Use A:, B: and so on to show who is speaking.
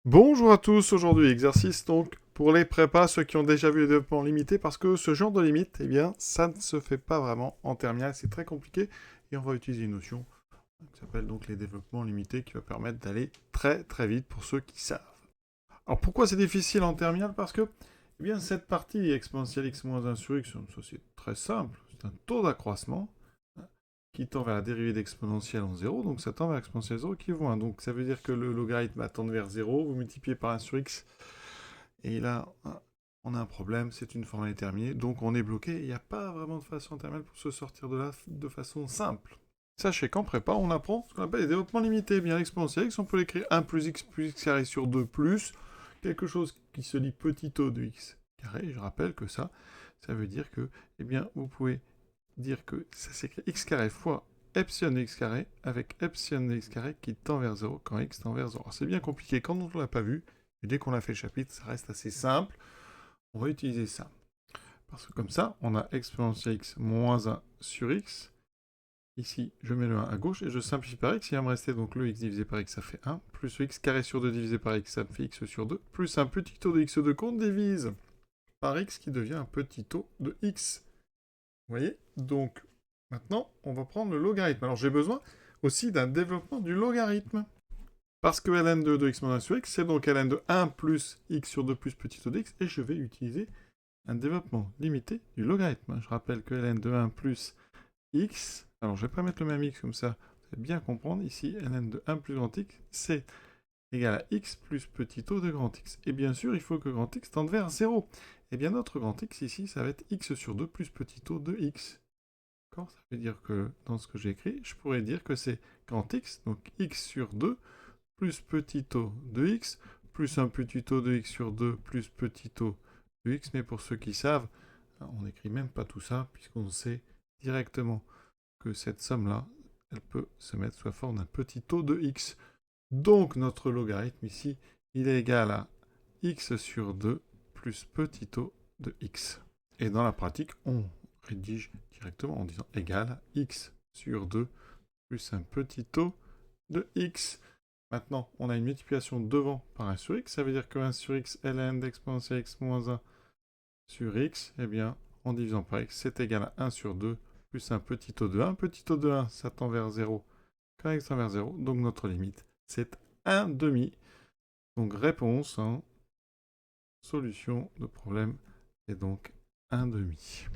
A: Bonjour à tous, aujourd'hui exercice donc pour les prépas, ceux qui ont déjà vu le développement limité, parce que ce genre de limite, eh bien, ça ne se fait pas vraiment en terminale, c'est très compliqué, et on va utiliser une notion qui s'appelle donc les développements limités, qui va permettre d'aller très très vite pour ceux qui savent. Alors pourquoi c'est difficile en terminale? Parce que, eh bien, cette partie exponentielle x moins 1 sur x, ça c'est très simple, c'est un taux d'accroissement, qui tend vers la dérivée d'exponentielle en 0, donc ça tend vers l'exponentielle 0 qui vaut 1. Donc ça veut dire que le logarithme va tendre vers 0, vous multipliez par 1 sur x, et là, on a un problème, c'est une forme indéterminée, donc on est bloqué, il n'y a pas vraiment de façon terminale pour se sortir de là de façon simple. Sachez qu'en prépa, on apprend ce qu'on appelle les développements limités. Bien, l'exponentielle x, on peut l'écrire 1 plus x carré sur 2 plus quelque chose qui se lit petit o de x carré. Je rappelle que ça veut dire que, eh bien, vous pouvez dire que ça s'écrit x carré fois epsilon de x carré avec epsilon de x carré qui tend vers 0 quand x tend vers 0. Alors c'est bien compliqué quand on ne l'a pas vu, mais dès qu'on a fait le chapitre, ça reste assez simple. On va utiliser ça. Parce que comme ça, on a exponentielle x moins 1 sur x. Ici, je mets le 1 à gauche et je simplifie par x. Il va me rester donc le x divisé par x, ça fait 1. Plus le x carré sur 2 divisé par x, ça me fait x sur 2. Plus un petit taux de x2 qu'on divise par x qui devient un petit taux de x. Vous voyez? Donc, maintenant, on va prendre le logarithme. Alors, j'ai besoin aussi d'un développement du logarithme. Parce que ln de x moins 1 sur x, c'est donc ln de 1 plus x sur 2 plus petit o de x, et je vais utiliser un développement limité du logarithme. Je rappelle que ln de 1 plus x, alors je ne vais pas mettre le même x comme ça, vous allez bien comprendre, ici, ln de 1 plus grand x, c'est égal à x plus petit o de grand x. Et bien sûr, il faut que grand x tende vers 0. Et bien notre grand x ici, ça va être x sur 2 plus petit o de x. D'accord? Ça veut dire que dans ce que j'ai écrit, je pourrais dire que c'est grand x, donc x sur 2 plus petit o de x, plus un petit o de x sur 2 plus petit o de x. Mais pour ceux qui savent, on n'écrit même pas tout ça, puisqu'on sait directement que cette somme-là, elle peut se mettre sous la forme d'un petit o de x. Donc notre logarithme ici, il est égal à x sur 2 plus petit o de x. Et dans la pratique, on rédige directement en disant égal à x sur 2 plus un petit o de x. Maintenant, on a une multiplication devant par 1 sur x, ça veut dire que 1 sur x, ln d'exponentielle x moins 1 sur x, eh bien, en divisant par x, c'est égal à 1 sur 2 plus un petit o de 1. Petit o de 1, ça tend vers 0 quand x tend vers 0, donc notre limite, c'est 1 demi. Donc réponse, solution de problème, est donc 1 demi.